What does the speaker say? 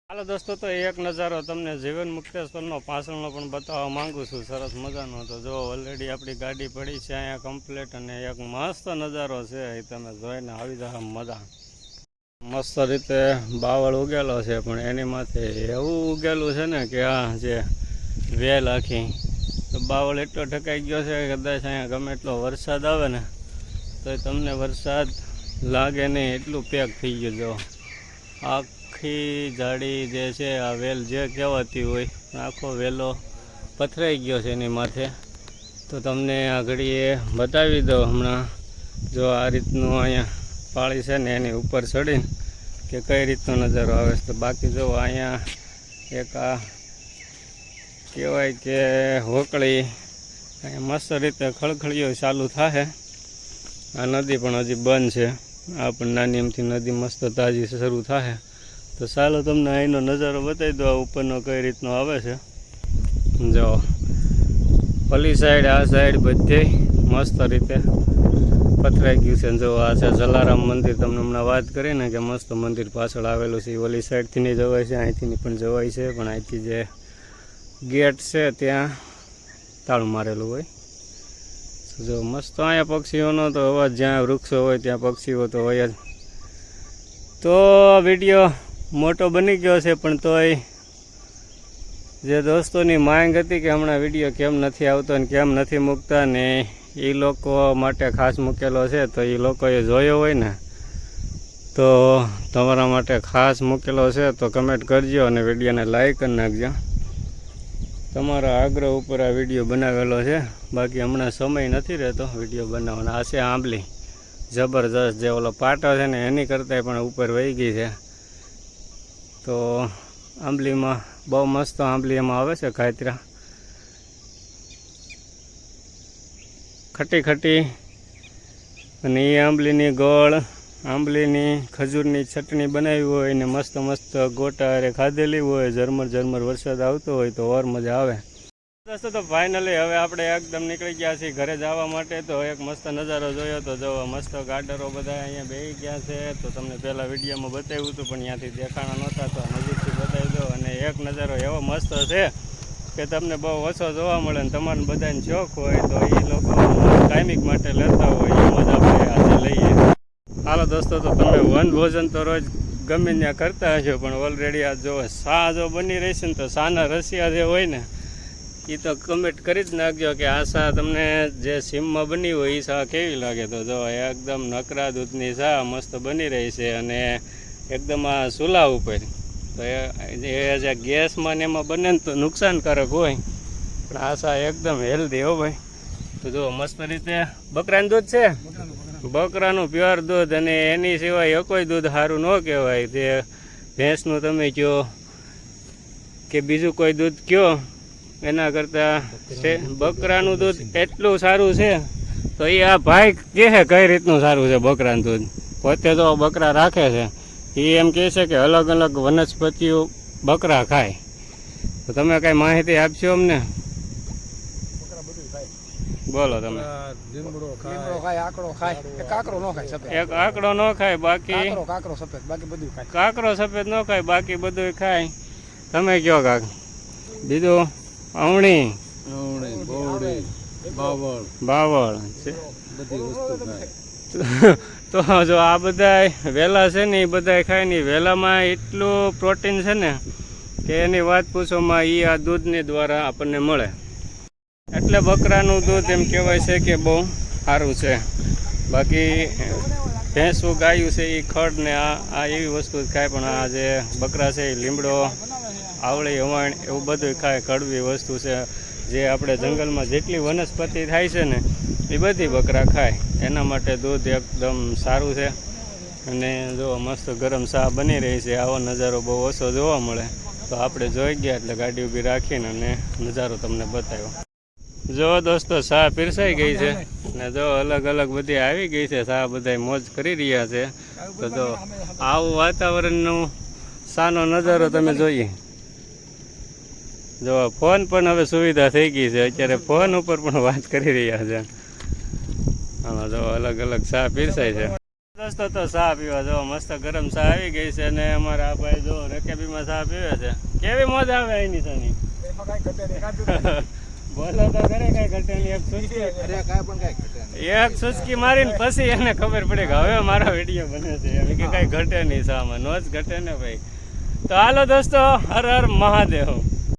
હાલો દોસ્તો, તો એક નજારો તમને જીવન મુક્તેશ્વરનો પાછળનો પણ બતાવવા માંગુ છું. સરસ મજાનો. તો જો ઓલરેડી આપણી ગાડી પડી છે અહીંયા કમ્પ્લીટ, અને એક મસ્ત નજારો છે એ તમે જોઈને આવી જાય મજા. મસ્ત રીતે બાવળ ઉગેલો છે, પણ એની માથે એવું ઉગેલું છે ને કે આ જે વેલ આખી તો બાવળ એટલો ઢકાઈ ગયો છે કે કદાચ અહીંયા ગમે એટલો વરસાદ આવે ને તો તમને વરસાદ લાગે નહીં, એટલું પેક થઈ ગયું. જો આખી જાડી જે છે આ વેલ જે કહેવાતી હોય, આખો વેલો પથરાઈ ગયો છે એની માથે. તો તમને આ ઘડીએ બતાવી દો હમણાં. જો આ રીતનું અહીંયા પાળી છે ને એની ઉપર ચડીને કે કઈ રીતનો નજારો આવે છે. તો બાકી જો અહીંયા એક આ કહેવાય કે હોકળી અહીંયા મસ્ત રીતે ખળખળીઓ ચાલુ થાય. આ નદી પણ હજી બંધ છે, આ પણ નાની એમથી નદી મસ્ત તાજી શરૂ થાય. તો ચાલો તમને અહીંનો નજારો બતાવી દો ઉપરનો કઈ રીતનો આવે છે. જો ઓલી સાઈડ આ સાઈડ બધે મસ્ત રીતે પથરાઈ ગયું છે. જો આ છે જલારામ મંદિર, તમને હમણાં વાત કરીને કે મસ્ત મંદિર પાછળ આવેલું છે. ઓલી સાઈડથી નહીં જવાય છે, અહીંથી પણ જવાય છે, પણ અહીંથી જે ગેટ છે ત્યાં તાળું મારેલું હોય. જો મસ્ત અહીંયા પક્ષીઓનો તો અવાજ, જ્યાં વૃક્ષો હોય ત્યાં પક્ષીઓ તો હોય જ. તો વિડીયો મોટો બની ગયો છે, પણ તોય જે દોસ્તોની માંગ હતી કે હમણાં વિડીયો કેમ નથી આવતો ને કેમ નથી મૂકતા ને એ લોકો માટે ખાસ મૂકેલો છે. તો એ લોકોએ જોયો હોય ને તો તમારા માટે ખાસ મૂકેલો છે. તો કમેન્ટ કરજો અને વિડીયોને લાઈક કરી નાખજો. તમારા આગ્રહ ઉપર આ વિડીયો બનાવેલો છે, બાકી હમણાં સમય નથી રહેતો વિડીયો બનાવવાનો. આ છે આંબલી જબરજસ્ત, જે ઓલો પાટો છે ને એની કરતાં પણ ઉપર વહી ગઈ છે. તો આંબલીમાં બહુ મસ્ત આંબલી એમાં આવે છે, ખાતરા ખટી ખટી. અને એ આંબલીની ગોળ, આંબલીની ખજૂરની ચટણી બનાવી હોય ને મસ્ત મસ્ત ગોટા અરે ખાધેલી હોય, ઝરમર ઝરમર વરસાદ આવતો હોય તો ઓર મજા આવે. દોસ્તો, તો ફાઇનલી હવે આપણે એકદમ નીકળી ગયા છીએ ઘરે જવા માટે. તો એક મસ્ત નજારો જોયો તો જો મસ્ત ગાર્ડરો બધા અહીંયા બેસી ગયા છે. તો તમને પહેલાં વિડીયોમાં બતાવ્યું હતું પણ ત્યાંથી દેખાણા નહોતા, તો નજીકથી બતાવી દો. અને એક નજારો એવો મસ્ત છે કે તમને બહુ ઓછો જોવા મળે ને તમારે બધાને શોખ હોય તો એ લોકો કાયમિક માટે લેતા હોય એ મજા આપણે આજે લઈએ. હાલો દોસ્તો, તો તમે વન ભોજન તો રોજ ગમે ત્યાં કરતા હશો, પણ ઓલરેડી આ જો શા જો બની રહી છે ને તો શાના રસિયા જે હોય ને એ તો કમેન્ટ કરી જ નાખજો કે આ શા તમને જે સીમમાં બની હોય એ શા કેવી લાગે. તો જો એકદમ નકરા દૂધની શા મસ્ત બની રહી છે, અને એકદમ આ ચૂલા ઉપર. તો એ જે ગેસમાં ને એમાં બને ને તો નુકસાનકારક હોય, પણ આ શા એકદમ હેલ્ધી હો ભાઈ. તો જો મસ્ત રીતે બકરાનું દૂધ છે, બકરાનું પ્યોર દૂધ, અને એની સિવાય કોઈ દૂધ સારું ન કહેવાય. તે ભેંસનું તમે કહો કે બીજું કોઈ દૂધ કહો એના કરતાં બકરાનું દૂધ એટલું સારું છે. તો એ આ ભાઈ કહે કઈ રીતનું સારું છે બકરાનું દૂધ, પોતે તો બકરા રાખે છે. એ એમ કહે છે કે અલગ અલગ વનસ્પતિઓ બકરા ખાય. તો તમે કાંઈ માહિતી આપશો અમને? બોલો તમે. એક આંકડો ન ખાય, બાકી કાકરો સફેદ ન ખાય, બાકી બધું ખાય. તમે કયો કાક બીજું? આવણી, બાવળ છે. તો જો આ બધા વેલા છે ને એ બધા ખાય ને, વેલામાં એટલું પ્રોટીન છે ને કે એની વાત પૂછોમાં. એ આ દૂધની દ્વારા આપણને મળે, એટલે બકરાનું દૂધ એમ કહેવાય છે કે બહુ સારું છે. બાકી ભેંસું ગાયું છે એ ખડ ને આ એવી વસ્તુ જ ખાય, પણ આ જે બકરા છે એ લીમડો, આવળી, હવાણ એવું બધું ખાય. કડવી વસ્તુ છે જે આપણે જંગલમાં જેટલી વનસ્પતિ થાય છે ને એ બધી બકરા ખાય. એના માટે દૂધ એકદમ સારું છે. અને જો મસ્ત ગરમ ચા બની રહી છે. આવો નજારો બહુ ઓછો જોવા મળે. તો આપણે જોઈ ગયા એટલે ગાડી ઊભી રાખીને અને નજારો તમને બતાવ્યો. જો દોસ્તો, ચા પીરસાઈ ગઈ છે ને જો અલગ અલગ બધી આવી ગઈ છે. ચા બધા મોજ કરી રહ્યા છે. તો જો આવું વાતાવરણનું ચાનો નજારો તમે જોઈએ. જો ફોન પણ હવે સુવિધા થઈ ગઈ છે, અત્યારે ફોન ઉપર પણ વાત કરી રહ્યા છે. આમાં જો અલગ અલગ ચા પીરસાય છે. દોસ્તો તો ચા પીવા જો મસ્ત ગરમ ચા આવી ગઈ છે અને અમારા આ ભાઈ જો રકેબીમાં ચા પીવે છે. કેવી મોજ આવે એની સાની. બોલો તો કરે કઈ ઘટે નહીં. એક સુચકી મારીને પછી એને ખબર પડે કે હવે મારો વિડીયો બને છે એમ કે કઈ ઘટે નહીં સામાં નો જ ઘટે ને ભાઈ. તો હાલો દોસ્તો, હર હર મહાદેવ.